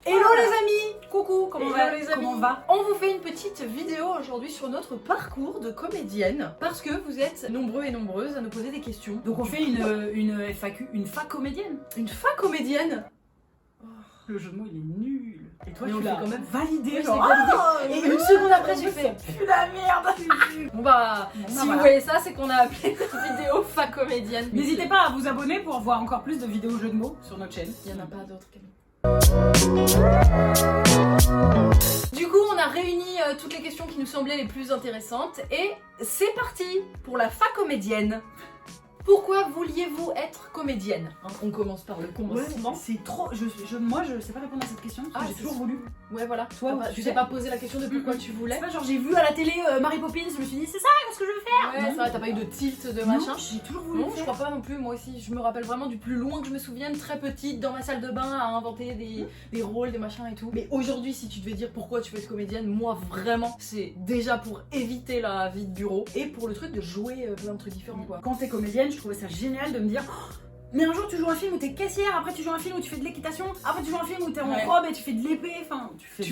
Hello les amis! Coucou, comment va? Les amis, On vous fait une petite vidéo aujourd'hui sur notre parcours de comédienne parce que vous êtes nombreux et nombreuses à nous poser des questions. Donc on fait une FAQ, une fac-comédienne. Une fac-comédienne? Le jeu de mots il est nul. Et toi Mais on tu le l'as fait quand même validé, Ouais, genre. je l'ai validé. Et une seconde après j'ai fait pue la merde. bon bah, si voilà. vous voyez ça, c'est qu'on a appelé cette vidéo fac-comédienne. N'hésitez pas à vous abonner pour voir encore plus de vidéos jeux de mots sur notre chaîne. Il n'y en a pas d'autres. Du coup, on a réuni toutes les questions qui nous semblaient les plus intéressantes et c'est parti pour la fac-comédienne. Pourquoi vouliez-vous être comédienne? On commence par le commencement. C'est trop. Moi je sais pas répondre à cette question parce que j'ai toujours voulu. Ouais, voilà. Toi, tu t'es pas posé la question de pourquoi tu voulais? C'est pas genre j'ai vu à la télé Mary Poppins, je me suis dit c'est ça ce que je veux faire. Ouais, Non. c'est vrai, t'as pas eu de tilt de Non, machin? j'ai toujours voulu. Non, je crois pas non plus, moi aussi. Je me rappelle vraiment du plus loin que je me souvienne, très petite, dans ma salle de bain, à inventer des rôles, des machins et tout. Mais aujourd'hui, si tu devais dire pourquoi tu veux être comédienne, moi vraiment, c'est déjà pour éviter la vie de bureau et pour le truc de jouer plein de trucs différents, quoi. Quand t'es comédienne, je trouvais ça génial de me dire oh, mais un jour tu joues un film où t'es caissière, après tu joues un film où tu fais de l'équitation, après tu joues un film où t'es en robe et tu fais de l'épée, enfin tu fais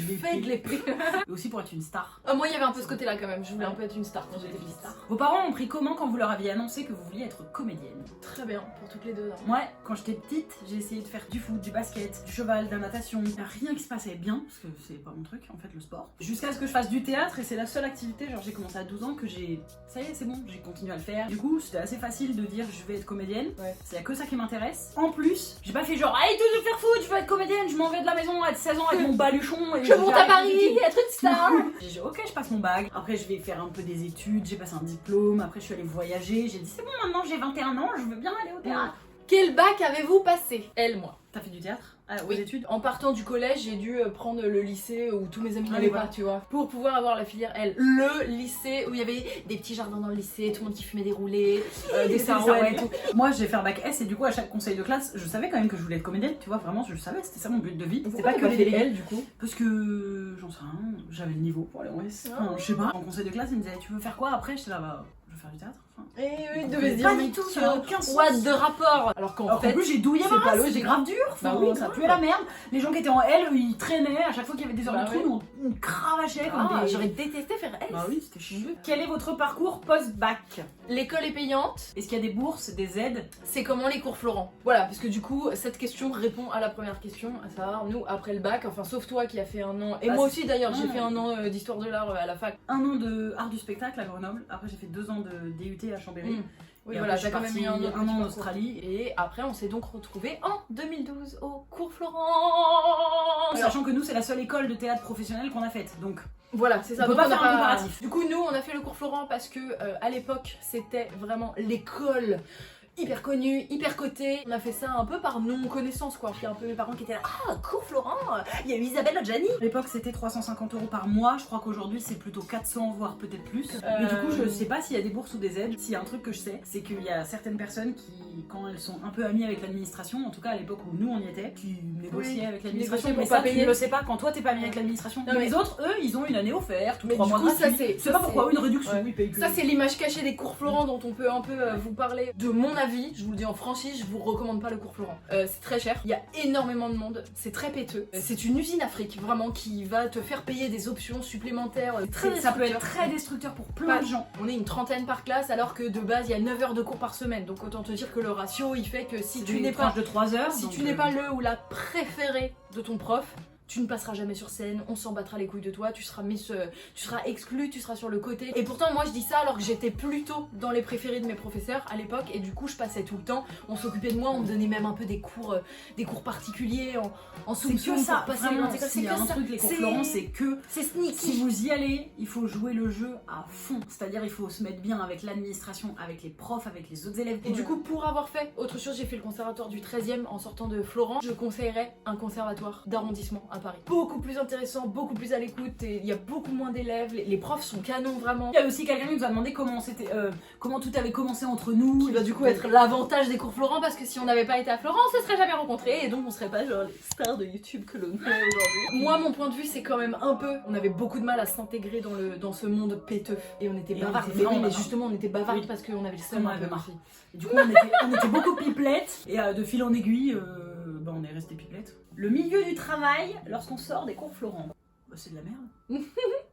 de l'épée. Et aussi pour être une star. Moi il y avait un peu ce côté là quand même, je voulais un peu être une star quand j'étais petite. Vos parents ont pris comment quand vous leur aviez annoncé que vous vouliez être comédienne? Très bien, pour toutes les deux. Hein. Ouais, quand j'étais petite, j'ai essayé de faire du foot, du basket, du cheval, de la natation. Y a rien qui se passait bien, parce que c'est pas mon truc en fait le sport. Jusqu'à ce que je fasse du théâtre et c'est la seule activité, genre j'ai commencé à 12 ans que j'ai... Ça y est, c'est bon, j'ai continué à le faire. Du coup, c'était assez facile de dire je vais être comédienne. Ouais. C'est que ça qui m'intéresse. En plus, j'ai pas fait genre allez tous je vais faire foot, je veux être comédienne, je m'en vais de la maison à 16 ans avec mon baluchon et je monte à Paris, être une star. J'ai dit ok, je passe mon bac. Après je vais faire un peu des études, j'ai passé un diplôme, après je suis allée voyager, j'ai dit c'est bon maintenant j'ai 21 ans, je veux bien aller au théâtre. Quel bac avez-vous passé? Elle, moi. T'as fait du théâtre? Ah, aux Oui. études? En partant du collège, j'ai dû prendre le lycée où tous mes amis Ah, n'allaient voilà. pas, tu vois, pour pouvoir avoir la filière L. Le lycée où il y avait des petits jardins dans le lycée, tout le monde qui fumait des roulés, des sarouels et tout. Moi j'ai fait un bac S et du coup à chaque conseil de classe, je savais quand même que je voulais être comédienne, tu vois, vraiment je savais, c'était ça mon but de vie. C'était pas que les L du coup. Parce que j'en sais rien, j'avais le niveau pour aller en S. Enfin, je sais pas. En conseil de classe, ils me disaient tu veux faire quoi après? J'étais là bah je veux faire du théâtre. Enfin, Et oui, on devait se connaît dire pas mais du tout, tu ça a aucun sens. what de rapport? Alors qu'en fait, plus j'ai douillé c'est ma pas race, logique. c'est grave dur. Enfin, Bah oui, ça grave. puait la merde. Les gens qui étaient en L, ils traînaient à chaque fois qu'il y avait des heures Bah de trou, oui. on cravachait comme des... j'aurais détesté faire S. Bah oui, c'était chiant. Quel est votre parcours post-bac? L'école est payante. Est-ce qu'il y a des bourses, des aides? C'est comment les cours Florent? Voilà, parce que du coup, cette question répond à la première question, à savoir, nous, après le bac, enfin, sauf toi qui a fait un an, et moi aussi d'ailleurs, j'ai fait un an d'histoire de l'art à la fac. Un an de art du spectacle à Grenoble, après j'ai fait 2 ans de DUT à Chambéry. Oui, Et voilà, après, j'ai quand même mis un en parcours. Australie. Et après, on s'est donc retrouvés en 2012 au cours Florent. Sachant que nous, c'est la seule école de théâtre professionnelle qu'on a faite, donc Voilà, c'est ça. on peut Donc pas faire un comparatif. Du coup, nous, on a fait le cours Florent parce que à l'époque, c'était vraiment l'école hyper connue, hyper cotée. On a fait ça un peu par non-connaissance, quoi. Il y a un peu mes parents qui étaient là, ah, cours Florent, il y a eu Isabelle Adjani. à l'époque c'était 350 € par mois, je crois qu'aujourd'hui c'est plutôt 400 voire peut-être plus. Mais du coup je sais pas s'il y a des bourses ou des aides. S'il y a un truc que je sais, c'est qu'il y a certaines personnes qui, quand elles sont un peu amies avec l'administration, en tout cas à l'époque où nous on y était, qui négociaient avec l'administration. négociaient Mais pour ça pas payer. tu le sais pas quand toi t'es pas ami avec l'administration. Non, Mais mais- les autres, eux, ils ont une année offerte ou Mais 3 du mois coup, ça, gratuits. c'est- Je sais ça, pas pourquoi, une réduction, Ouais. oui, paye que... Ça, c'est l'image cachée des cours Florent dont on peut un peu vous parler. De mon avis, je vous le dis en franchise, je vous recommande pas le cours Florent. C'est très cher, il y a énormément de monde, c'est très péteux. C'est une usine Afrique, vraiment, qui va te faire payer des options supplémentaires. Ça peut être très destructeur pour plein de gens. On est une trentaine par classe, alors que de base, il y a 9 heures de cours par semaine. Donc autant te dire que le ratio, il fait que si tu n'es pas... de 3 heures. Si donc, tu n'es pas le ou la préférée de ton prof, tu ne passeras jamais sur scène, on s'en battra les couilles de toi, tu seras exclu, tu seras sur le côté. Et pourtant moi je dis ça alors que j'étais plutôt dans les préférés de mes professeurs à l'époque et du coup je passais tout le temps, on s'occupait de moi, on me donnait même un peu des cours particuliers en c'est soumission que ça, pour passer vraiment, l'intégrale. s'il y a un truc, les cours Florent, c'est que c'est si sneaky. vous y allez, il faut jouer le jeu à fond. C'est-à-dire, il faut se mettre bien avec l'administration, avec les profs, avec les autres élèves. Et du coup, pour avoir fait autre chose, j'ai fait le conservatoire du 13e en sortant de Florent. Je conseillerais un conservatoire d'arrondissement à Paris. Beaucoup plus intéressant, beaucoup plus à l'écoute, et il y a beaucoup moins d'élèves, les profs sont canons vraiment. Il y a aussi quelqu'un qui nous a demandé comment tout avait commencé entre nous. Qui va du coup être l'avantage des cours Florent, parce que si on n'avait pas été à Florent, on se serait jamais rencontrés et donc on serait pas genre les stars de YouTube que l'on est aujourd'hui. Moi, mon point de vue, c'est quand même un peu, on avait beaucoup de mal à s'intégrer dans ce monde péteux et on était Et bavardes. on était Mais oui, vraiment mais bavardes. justement, on était bavardes Oui. parce qu'on avait le On seum en un avait peu marre. aussi. Et du coup, on était beaucoup pipelettes et de fil en aiguille, on est resté pipelettes. Le milieu du travail lorsqu'on sort des cours Florent. Bah, c'est de la merde.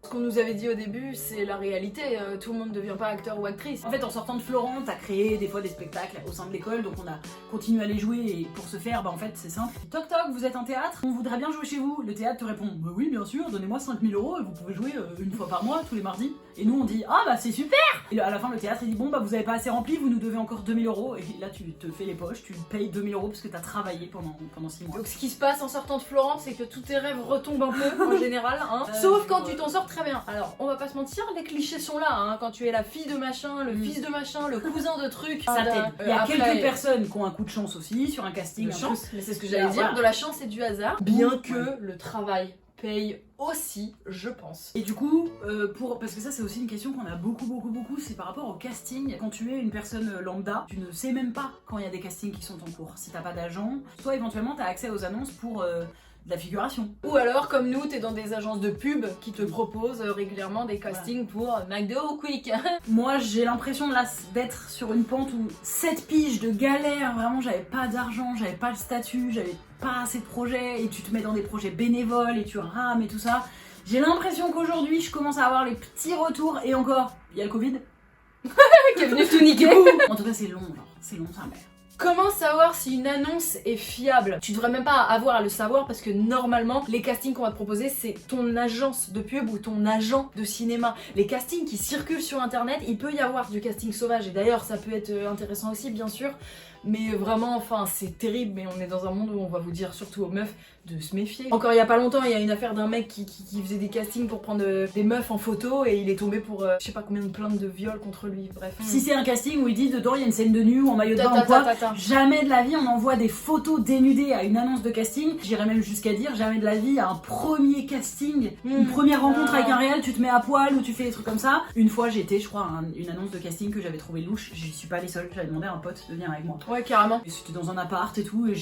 Ce qu'on nous avait dit au début, c'est la réalité. Tout le monde ne devient pas acteur ou actrice. En fait, en sortant de Florent, t'as créé des fois des spectacles au sein de l'école, donc on a continué à les jouer et pour ce faire, bah en fait, c'est simple. Toc toc, vous êtes un théâtre, on voudrait bien jouer chez vous. Le théâtre te répond, bah oui, bien sûr, donnez-moi 5 000 € et vous pouvez jouer une fois par mois, tous les mardis. Et nous, on dit, ah bah c'est super. Et à la fin, le théâtre, il dit, bon bah vous avez pas assez rempli, vous nous devez encore 2 000 €. Et là, tu te fais les poches, tu payes 2 000 € parce que t'as travaillé pendant 6 mois. Donc ce qui se passe en sortant de Florence, c'est que tous tes rêves retombent un peu en général, hein. Sauf quand tu t'en sors très bien. Alors on va pas se mentir, les clichés sont là, hein. Quand tu es la fille de machin, le fils de machin, le cousin de truc, Ça t'aide. Il y a quelques personnes qui ont un coup de chance aussi sur un casting. De un chance, truc. mais c'est ce que j'allais dire, Voilà. de la chance et du hasard. Bien que Ouais. le travail paye aussi, je pense. Et du coup, parce que ça c'est aussi une question qu'on a beaucoup, c'est par rapport au casting. Quand tu es une personne lambda, tu ne sais même pas quand il y a des castings qui sont en cours. Si t'as pas d'agent, soit éventuellement t'as accès aux annonces pour de la figuration. Ou alors, comme nous, t'es dans des agences de pub qui te proposent régulièrement des castings pour McDo ou Quick. Moi j'ai l'impression là d'être sur une pente où 7 piges de galère, vraiment j'avais pas d'argent, j'avais pas le statut, j'avais pas assez de projets et tu te mets dans des projets bénévoles et tu rames et tout ça. J'ai l'impression qu'aujourd'hui je commence à avoir les petits retours et encore, il y a le Covid. Qui est venu tout niquer. En tout cas c'est long, genre, c'est long ça mère. Comment savoir si une annonce est fiable? Tu devrais même pas avoir à le savoir parce que normalement, les castings qu'on va te proposer, c'est ton agence de pub ou ton agent de cinéma. Les castings qui circulent sur internet, il peut y avoir du casting sauvage et d'ailleurs ça peut être intéressant aussi bien sûr. Mais vraiment, enfin, c'est terrible, mais on est dans un monde où on va vous dire, surtout aux meufs, de se méfier. Encore il y a pas longtemps, il y a une affaire d'un mec qui faisait des castings pour prendre des meufs en photo et il est tombé pour je sais pas combien de plaintes de viol contre lui, bref. Si c'est un casting où ils disent dedans il y a une scène de nu ou en maillot de bain ou quoi, jamais de la vie on envoie des photos dénudées à une annonce de casting. J'irais même jusqu'à dire jamais de la vie à un premier casting, une première rencontre avec un réel, tu te mets à poil ou tu fais des trucs comme ça. Une fois j'étais, je crois, à une annonce de casting que j'avais trouvé louche, j'y suis pas allée seule, j'avais demandé à un pote de venir avec moi. Ouais, carrément. Et c'était dans un appart et tout, et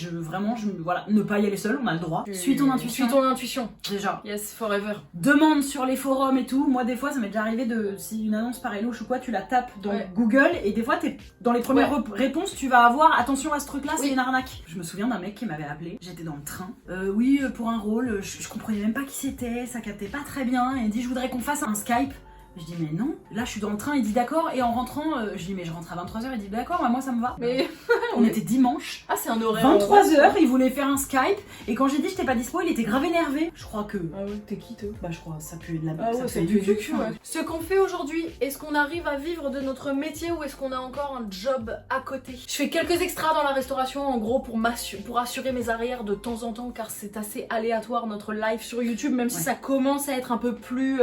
voilà, ne pas y aller seul, on a le droit. Suis ton intuition. Suis ton intuition. Déjà. Yes, forever. Demande sur les forums et tout. Moi, des fois, ça m'est déjà arrivé si une annonce paraît louche ou quoi, tu la tapes dans Google et des fois, dans les premières réponses, tu vas avoir attention à ce truc-là, c'est une arnaque. Je me souviens d'un mec qui m'avait appelé. J'étais dans le train. Oui, pour un rôle, je comprenais même pas qui c'était, ça captait pas très bien. Et il dit, je voudrais qu'on fasse un Skype. Je dis mais non, là je suis dans le train, il dit d'accord, et en rentrant, je dis mais je rentre à 23h, il dit d'accord, bah, moi ça me va. Mais on était dimanche. Ah, c'est un horaire. 23h, il voulait faire un Skype, et quand j'ai dit j'étais pas dispo, il était grave énervé. Je crois que. Ah ouais, t'es qui toi? Bah je crois ça pue de la Ah ouais, ça pue du cul, ouais. Ce qu'on fait aujourd'hui, est-ce qu'on arrive à vivre de notre métier ou est-ce qu'on a encore un job à côté? Je fais quelques extras dans la restauration en gros pour assurer mes arrières de temps en temps car c'est assez aléatoire notre live sur YouTube même si ça commence à être un peu plus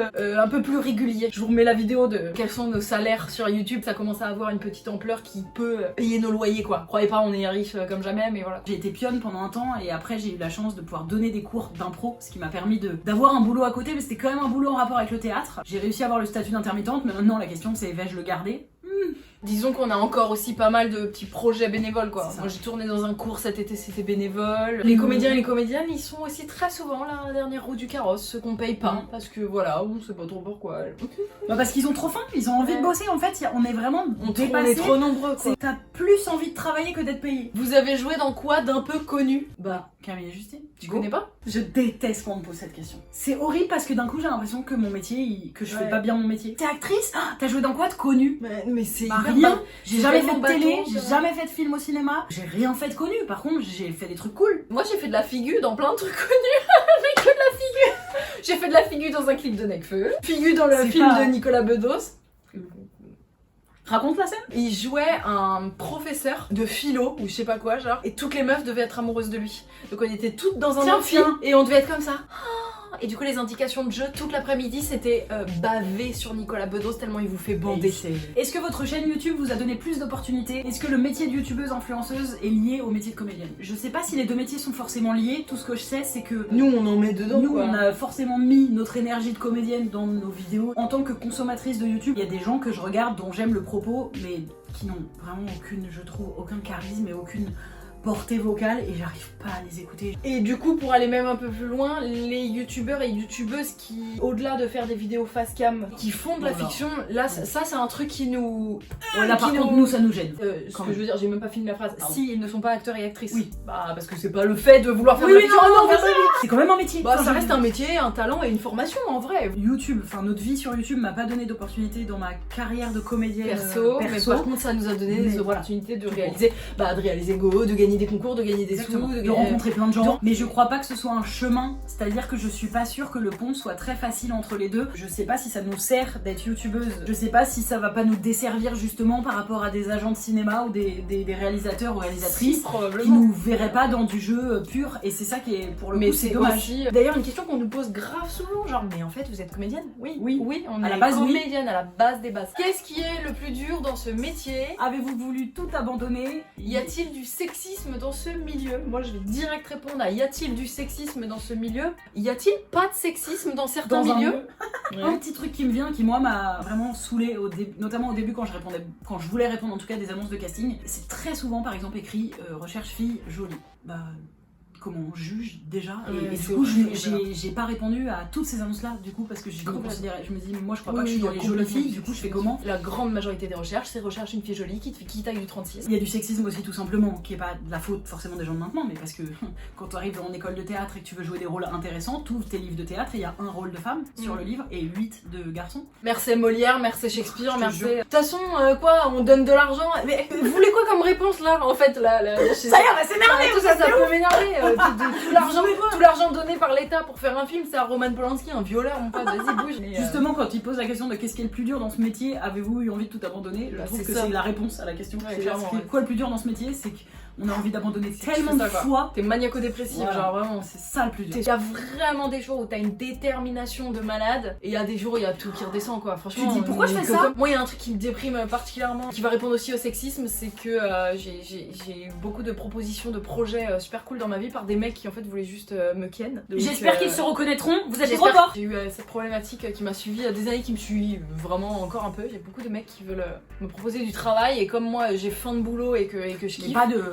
régulier. Je vous remets la vidéo de quels sont nos salaires sur YouTube, ça commence à avoir une petite ampleur qui peut payer nos loyers quoi. Croyez pas, on est riche comme jamais mais voilà. J'ai été pionne pendant un temps et après j'ai eu la chance de pouvoir donner des cours d'impro, ce qui m'a permis d'avoir un boulot à côté, mais c'était quand même un boulot en rapport avec le théâtre. J'ai réussi à avoir le statut d'intermittente, mais maintenant la question c'est vais-je le garder? Disons qu'on a encore aussi pas mal de petits projets bénévoles quoi. Ça. Moi j'ai tourné dans un cours cet été, c'était bénévole. Les comédiens et les comédiennes ils sont aussi très souvent la dernière roue du carrosse, ceux qu'on paye pas parce que voilà, on sait pas trop pourquoi. Bah parce qu'ils ont trop faim, ils ont envie de bosser en fait, on est vraiment On dépassé. est trop nombreux quoi. T'as plus envie de travailler que d'être payé. Vous avez joué dans quoi d'un peu connu? Bah Camille et Justine. Tu connais pas? Je déteste quand on me pose cette question. C'est horrible parce que d'un coup j'ai l'impression que mon métier, que je fais pas bien mon métier. T'es actrice? T'as joué dans quoi de connu? Mais c'est rien. J'ai jamais fait tellement de télé, bateau, j'ai jamais fait de film au cinéma, j'ai rien fait de connu. Par contre j'ai fait des trucs cool. Moi j'ai fait de la figure dans plein de trucs connus. Mais que de la figure. J'ai fait de la figure dans un clip de Nekfeu, figure dans le film de Nicolas Bedos. Raconte la scène. Il jouait un professeur de philo ou je sais pas quoi genre et toutes les meufs devaient être amphibieuses de lui. Donc on était toutes dans un amphi et on devait être comme ça. Et du coup les indications de jeu toute l'après-midi c'était baver sur Nicolas Bedos tellement il vous fait bander. Est-ce que votre chaîne YouTube vous a donné plus d'opportunités? Est-ce que le métier de youtubeuse influenceuse est lié au métier de comédienne? Je sais pas si les deux métiers sont forcément liés, tout ce que je sais c'est que nous on en met dedans nous quoi. On a forcément mis notre énergie de comédienne dans nos vidéos. En tant que consommatrice de YouTube, il y a des gens que je regarde dont j'aime le propos mais qui n'ont vraiment aucun charisme et aucune portée vocale et j'arrive pas à les écouter. Et du coup, pour aller même un peu plus loin, les youtubeurs et youtubeuses qui, au-delà de faire des vidéos face cam, qui font de la fiction, là, ça c'est un truc qui nous... Ouais, là par contre, nous, ça nous gêne. Ce que je veux dire, j'ai même pas fini la phrase. Pardon. Si ils ne sont pas acteurs et actrices. Oui. Bah, parce que c'est pas le fait de vouloir faire Oui, de la oui, fiction. non, c'est quand même un métier. Bah, Enfin, ça je- reste un métier, un talent et une formation en vrai. YouTube, enfin notre vie sur YouTube m'a pas donné d'opportunité dans ma carrière de comédienne Perso, mais par contre, ça nous a donné des Mais voilà. opportunités de réaliser Go, de gagner des concours, de gagner des Exactement. sous, De rencontrer plein de gens. Mais je crois pas que ce soit un chemin, c'est-à-dire que je suis pas sûre que le pont soit très facile entre les deux. Je sais pas si ça nous sert d'être youtubeuse. Je sais pas si ça va pas nous desservir justement par rapport à des agents de cinéma ou des réalisateurs ou réalisatrices qui probablement. nous verraient pas dans du jeu pur. Et c'est ça qui est pour le Mais coup c'est c'est dommage. aussi... D'ailleurs, une question qu'on nous pose grave souvent, genre, mais en fait, vous êtes comédienne? Oui. Oui. Oui, on À est la base, oui. comédienne à la base des bases. Qu'est-ce qui est le plus dur dans ce métier? Avez-vous voulu tout abandonner? Y a-t-il du sexisme dans ce milieu? Moi, je vais direct répondre à y a-t-il du sexisme dans ce milieu? Y a-t-il pas de sexisme dans certains Dans un milieux? milieu. Un petit truc qui me vient, qui moi m'a vraiment saoulé, notamment au début quand je voulais répondre en tout cas à des annonces de casting, c'est très souvent par exemple écrit recherche fille jolie. Bah comment on juge déjà Ouais, et du c'est coup horrible. j'ai pas répondu à toutes ces annonces là du coup parce que je me Complètement. considérais, je me dis moi je crois pas Oui, que je suis dans il y les a jolies complètement filles, du coup je fais comment? La grande majorité des recherches, c'est recherche une fille jolie qui taille du 36. Il y a du sexisme aussi tout simplement, qui est pas de la faute forcément des gens de maintenant, mais parce que quand tu arrives en école de théâtre et que tu veux jouer des rôles intéressants, tu ouvres tes livres de théâtre et il y a un rôle de femme sur le livre et 8 de garçons. Merci Molière, merci Shakespeare, Je te merci... jure. De toute façon, quoi, on donne de l'argent. Mais vous voulez quoi comme réponse là? En fait, là, Ça y est, on va s'énerver. tout ça peut m'énerver. Tout l'argent donné par l'État pour faire un film, c'est à Roman Polanski, un violeur, mon pote, vas-y, bouge. Mais, Justement, quand il pose la question de qu'est-ce qui est le plus dur dans ce métier, avez-vous eu envie de tout abandonner? Je Bah, trouve c'est que ça. c'est la réponse à la question. Ouais, C'est clairement, ouais. quoi le plus dur dans ce métier? C'est qu'on a envie d'abandonner C'est que tu tellement fais de ça, quoi. fois. T'es maniaco-dépressif, Voilà. genre vraiment. C'est ça le plus dur. Il y a vraiment des jours où t'as une détermination de malade et il y a des jours où il y a tout qui redescend quoi. Franchement, Tu dis, pourquoi je fais que ça? Moi, il y a un truc qui me déprime particulièrement, qui va répondre aussi au sexisme, c'est que j'ai eu beaucoup de propositions de projets super cool dans ma vie par des mecs qui en fait voulaient juste me ken. Donc, J'espère qu'ils se reconnaîtront. Vous êtes j'espère trop forts. que J'ai eu cette problématique qui m'a suivi des années qui me suit vraiment encore un peu. J'ai beaucoup de mecs qui veulent me proposer du travail et comme moi j'ai faim de boulot et que je Mais kiffe. pas de.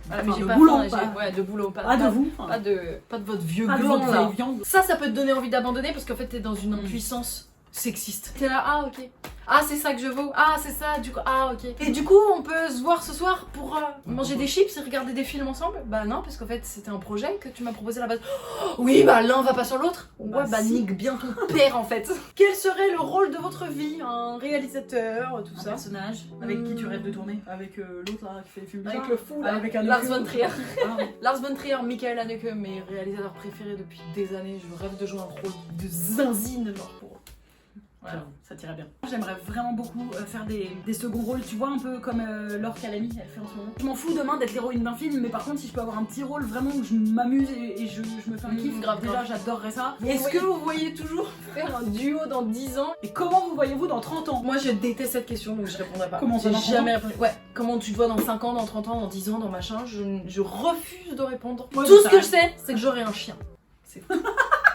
Voilà, enfin, j'ai de pas boulot. faim, Pas ouais, de boulot, pas de vous. pas de votre vieux Pas de gland votre là. vieille viande. Ça peut te donner envie d'abandonner parce qu'en fait t'es dans une impuissance sexiste. T'es là, ah ok. Ah c'est ça que je vaux. Ah c'est ça, du coup, ah ok. Et du coup on peut se voir ce soir pour manger des chips et regarder des films ensemble? Bah non, parce qu'en fait c'était un projet que tu m'as proposé à la base. Oh, oui bah l'un va pas sur l'autre. Bah, Ouais bah si. nique bien ton père en fait. Quel serait le rôle de votre vie? Un réalisateur, tout Un ça. personnage avec qui tu rêves de tourner? Avec l'autre là qui fait les films Avec bizarres? le fou là. Avec un Lars écu. von Trier. Ah, oui. Lars von Trier, Michael Haneke, mes réalisateurs préférés depuis des années. Je rêve de jouer un rôle de zinzine, genre pour. Voilà. J'avoue, ça tirait bien. J'aimerais vraiment beaucoup faire des seconds rôles, tu vois, un peu comme Laure Calamy, elle fait en ce moment. Je m'en fous demain d'être l'héroïne d'un film, mais par contre, si je peux avoir un petit rôle vraiment où je m'amuse et je me fais un kiff, grave, déjà grave. j'adorerais ça. Est-ce que vous voyez toujours faire un duo dans 10 ans? Et comment vous voyez-vous dans 30 ans? Moi je déteste cette question donc je répondrai pas. Comment ça, J'ai dans 30 jamais répondu. Ouais, comment tu te vois dans 5 ans, dans 30 ans, dans 10 ans, dans machin, je refuse de répondre. Ouais, Tout mais ce ça que je reste- sais, c'est que j'aurai un chien. C'est tout.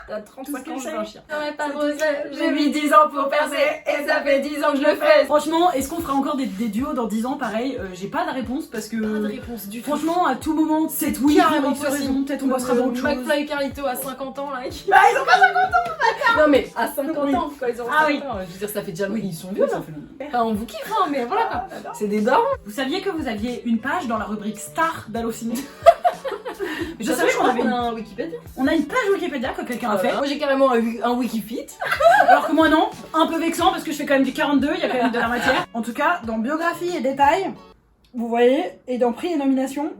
T'as Tout 35 ce que ans, je je veux sais. un chien. J'aurais pas osé, j'ai mis 10 ans pour percer et ça fait 10 ans que je le fais. Franchement, est-ce qu'on fera encore des duos dans 10 ans pareil? J'ai pas de réponse parce que. Pas de réponse du tout. Franchement, à tout moment, C'est peut-être oui, carrément X raison, possible. peut-être on bossera dans autre chose. McFly et Carlito à 50 ans là. Bah, ils ont pas 50 ans! Non mais à 50 Oui. ans quoi, ils ont Ah 50 oui. ans. Je veux dire ça fait déjà ils sont vieux Ça là. fait longtemps. Enfin, on vous kiffe hein, mais voilà quoi. Ah, C'est des darons. Vous saviez que vous aviez une page dans la rubrique Star d'Allociné? Je savais qu'on avait un Wikipédia. On a une page Wikipédia que quelqu'un a fait. Moi j'ai carrément un Wikifit. Alors que moi non, un peu vexant parce que je fais quand même du 42, il y a quand même de la matière. En tout cas, dans biographie et détails, vous voyez, et dans prix et nomination,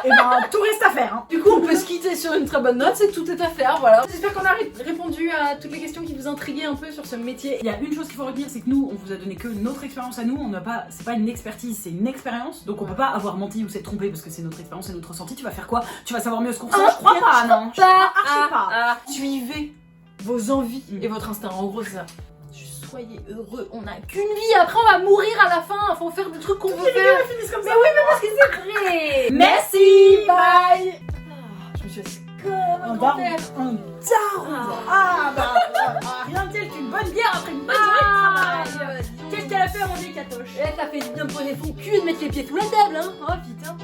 et ben tout reste à faire. Hein. Du coup on peut se quitter sur une très bonne note, c'est que tout est à faire, voilà. J'espère qu'on a répondu à toutes les questions qui vous intriguaient un peu sur ce métier. Il y a une chose qu'il faut retenir, c'est que nous, on vous a donné que notre expérience à nous, on n'a pas, c'est pas une expertise, c'est une expérience, donc on peut pas avoir menti ou s'être trompé parce que c'est notre expérience, c'est notre ressenti. Tu vas faire quoi? Tu vas savoir mieux ce qu'on ressent? Je crois pas, non. Je crois archi pas. Suivez vos envies et votre instinct, en gros c'est ça. Soyez heureux, on n'a qu'une vie, après on va mourir à la fin, faut faire des trucs qu'on veut faire. Finissent comme ça. Mais oui, mais parce que c'est vrai. Merci, bye. Je me suis assise Un comme un daron, grand-père. un daron. Ah bah, rien de tel qu'une bonne bière après une bonne journée de travail. Qu'est-ce qu'elle a fait à manger, Katoche? Eh, ça fait bien poser son cul de mettre les pieds sous la table, hein. Oh putain.